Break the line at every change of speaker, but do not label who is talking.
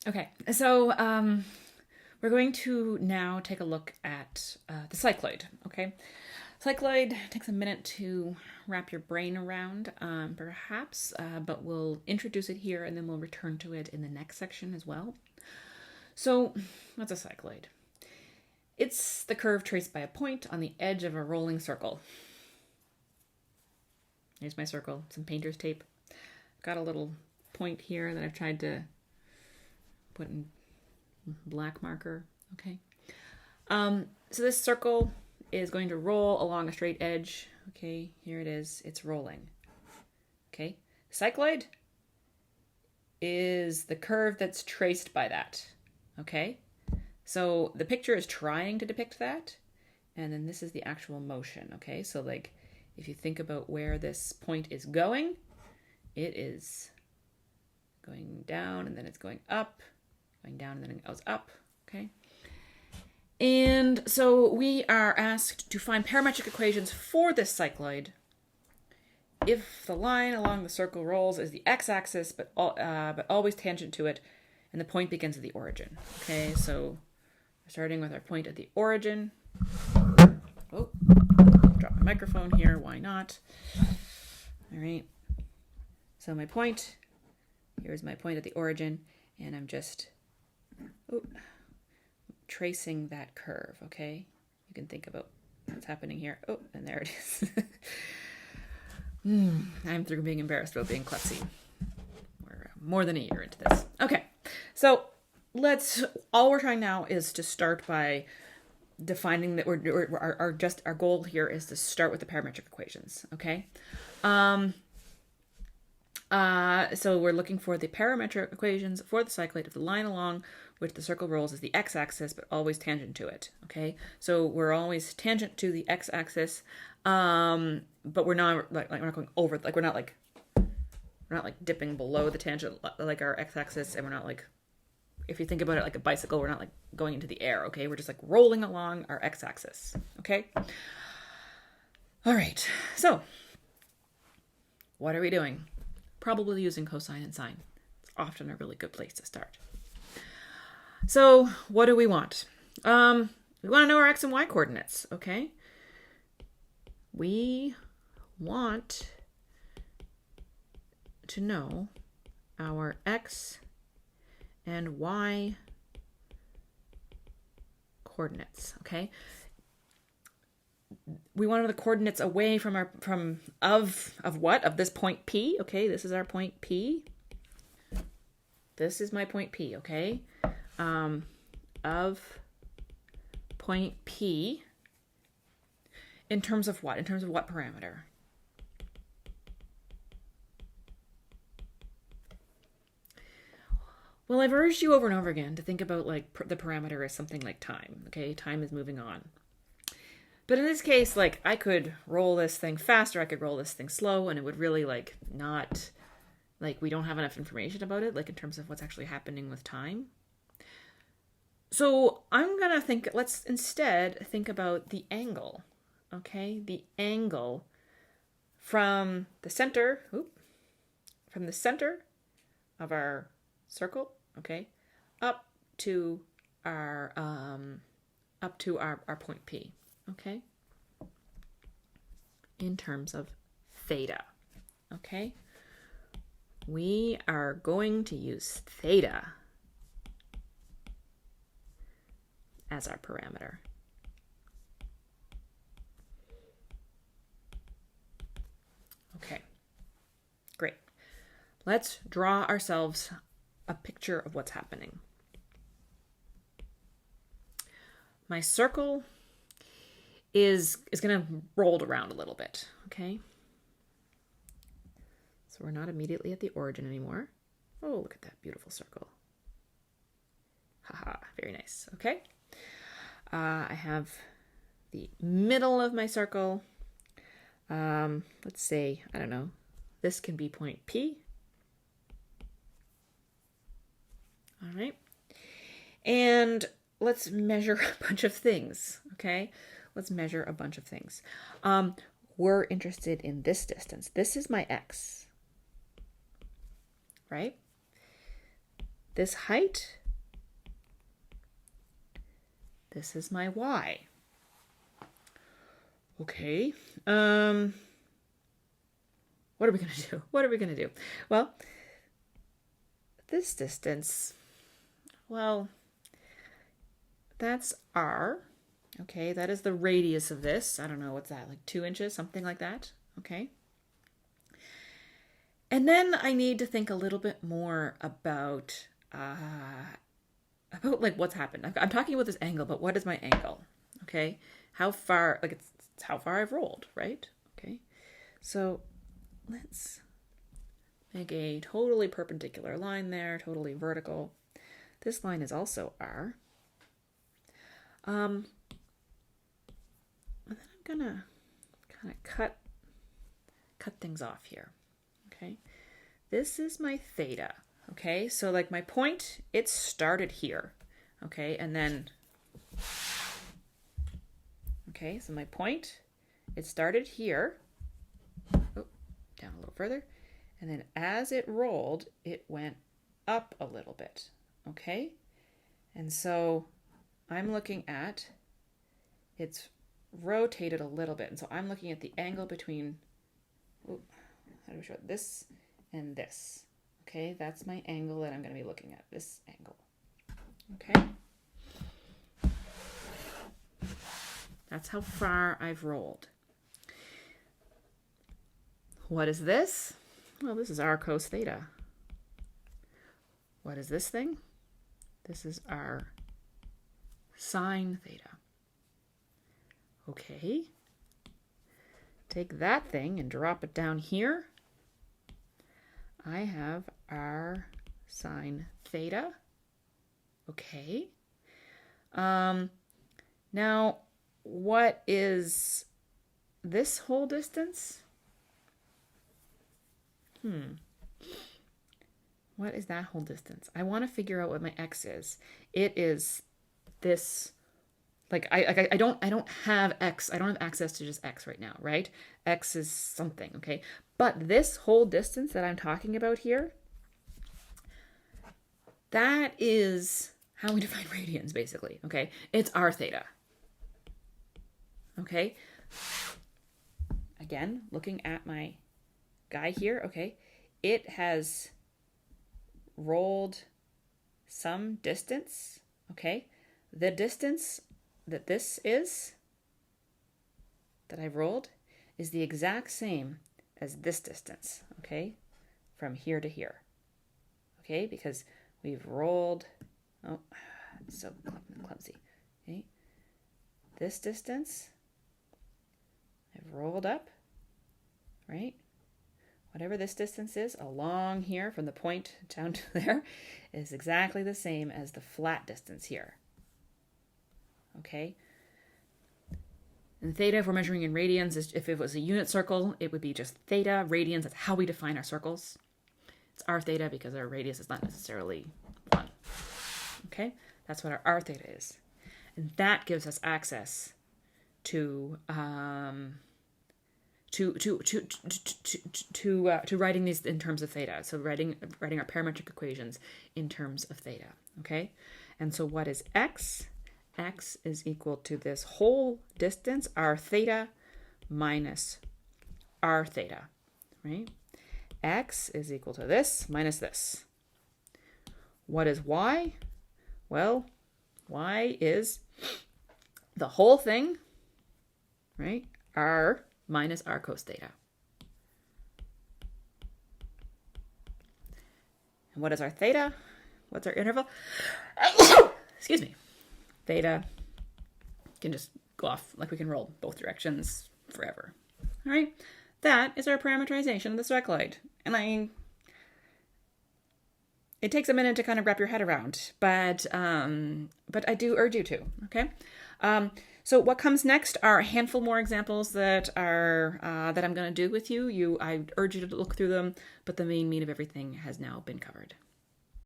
Okay, so we're going to now take a look at the cycloid. Okay, cycloid takes a minute to wrap your brain around, perhaps, but we'll introduce it here and then we'll return to it in the next section as well. So, what's a cycloid? It's the curve traced by a point on the edge of a rolling circle. Here's my circle, some painter's tape. Got a little point here that I've tried to put in black marker. Okay. So this circle is going to roll along a straight edge. Okay, here it is. It's rolling. Okay. Cycloid is the curve that's traced by that. Okay. So the picture is trying to depict that. And then this is the actual motion. Okay. So like if you think about where this point is going, it is going down and then it's going up, going down and then it goes up. Okay. And so we are asked to find parametric equations for this cycloid if the line along the circle rolls is the x-axis, but always tangent to it, and the point begins at the origin. Okay, so we're starting with our point at the origin. Oh, drop my microphone here. Why not? All right. So my point, here's my point at the origin, and I'm just tracing that curve, okay? You can think about what's happening here. Oh, and there it is. I'm through being embarrassed about being klutzy. We're more than a year into this. Okay, so all we're trying now is to start by defining that our goal here is to start with the parametric equations, okay? So we're looking for the parametric equations for the cycloid of the line along which the circle rolls is the x-axis, but always tangent to it. Okay, so we're always tangent to the x-axis, but we're not we're not going over, like we're not like dipping below the tangent like our x-axis, and we're not like, if you think about it like a bicycle, we're not like going into the air. Okay, we're just like rolling along our x-axis. Okay. All right. So what are we doing? Probably using cosine and sine. It's often a really good place to start. So what do we want? We want to know our x and y coordinates, okay? We want to know our x and y coordinates, okay? We want to know the coordinates away from this point P, okay? This is our point P. This is my point P, okay? Of point P in terms of what? In terms of what parameter? Well, I've urged you over and over again to think about like the parameter as something like time, okay? Time is moving on. But in this case, like I could roll this thing faster, I could roll this thing slow, and it would really like not, like we don't have enough information about it, like in terms of what's actually happening with time. So I'm going to let's instead think about the angle, okay? The angle from the center of our circle, okay, up to our point P, okay? In terms of theta, okay? We are going to use theta as our parameter. Okay, great. Let's draw ourselves a picture of what's happening. My circle is going to roll around a little bit, okay? So we're not immediately at the origin anymore. Oh, look at that beautiful circle. Haha, very nice, okay? I have the middle of my circle. Let's say, I don't know, this can be point P. All right. And let's measure a bunch of things, okay? Let's measure a bunch of things. We're interested in this distance. This is my x, right? this height, this is my y. Okay. What are we going to do? What are we going to do? Well, this distance, well, that's r. Okay, that is the radius of this. I don't know, what's that, like 2 inches, something like that. Okay. And then I need to think a little bit more about like what's happened. I'm talking about this angle, but what is my angle? Okay. How far, like it's how far I've rolled, right? Okay. So let's make a totally perpendicular line there, totally vertical. This line is also r. And then I'm gonna kind of cut things off here. Okay, this is my theta. Okay, so like my point, it started here. Okay, and then, okay, so my point, it started here. Oh, down a little further. And then as it rolled, it went up a little bit. Okay, and so I'm looking at, it's rotated a little bit. And so I'm looking at the angle between, how do we show it? This and this. Okay, that's my angle that I'm going to be looking at, this angle. Okay. That's how far I've rolled. What is this? Well, this is r cos theta. What is this thing? This is r sine theta. Okay. Take that thing and drop it down here. I have r sine theta. Okay. Now, what is this whole distance? What is that whole distance? I want to figure out what my x is. It is this, like I don't have x. I don't have access to just x right now, right? X is something, okay? But this whole distance that I'm talking about here, that is how we define radians, basically, okay? It's r theta. Okay? Again, looking at my guy here, okay? It has rolled some distance, okay? The distance that this is, that I've rolled, is the exact same as this distance, okay? From here to here, okay? Because we've rolled, oh, it's so clumsy, okay? This distance, I've rolled up, right? Whatever this distance is along here from the point down to there is exactly the same as the flat distance here. Okay? And theta, if we're measuring in radians, is if it was a unit circle, it would be just theta. Radians, that's how we define our circles. It's r theta because our radius is not necessarily 1. Okay? That's what our r theta is. And that gives us access to writing these in terms of theta. So writing our parametric equations in terms of theta. Okay? And so what is x? X is equal to this whole distance, r theta, minus r theta, right? X is equal to this minus this. What is y? Well, y is the whole thing, right? R minus r cos theta. And what is our theta? What's our interval? Excuse me. Theta can just go off, like we can roll both directions forever. All right, that is our parameterization of the cycloid. And it takes a minute to kind of wrap your head around, but I do urge you to, okay? So what comes next are a handful more examples that I'm going to do with you. I urge you to look through them, but the main meat of everything has now been covered.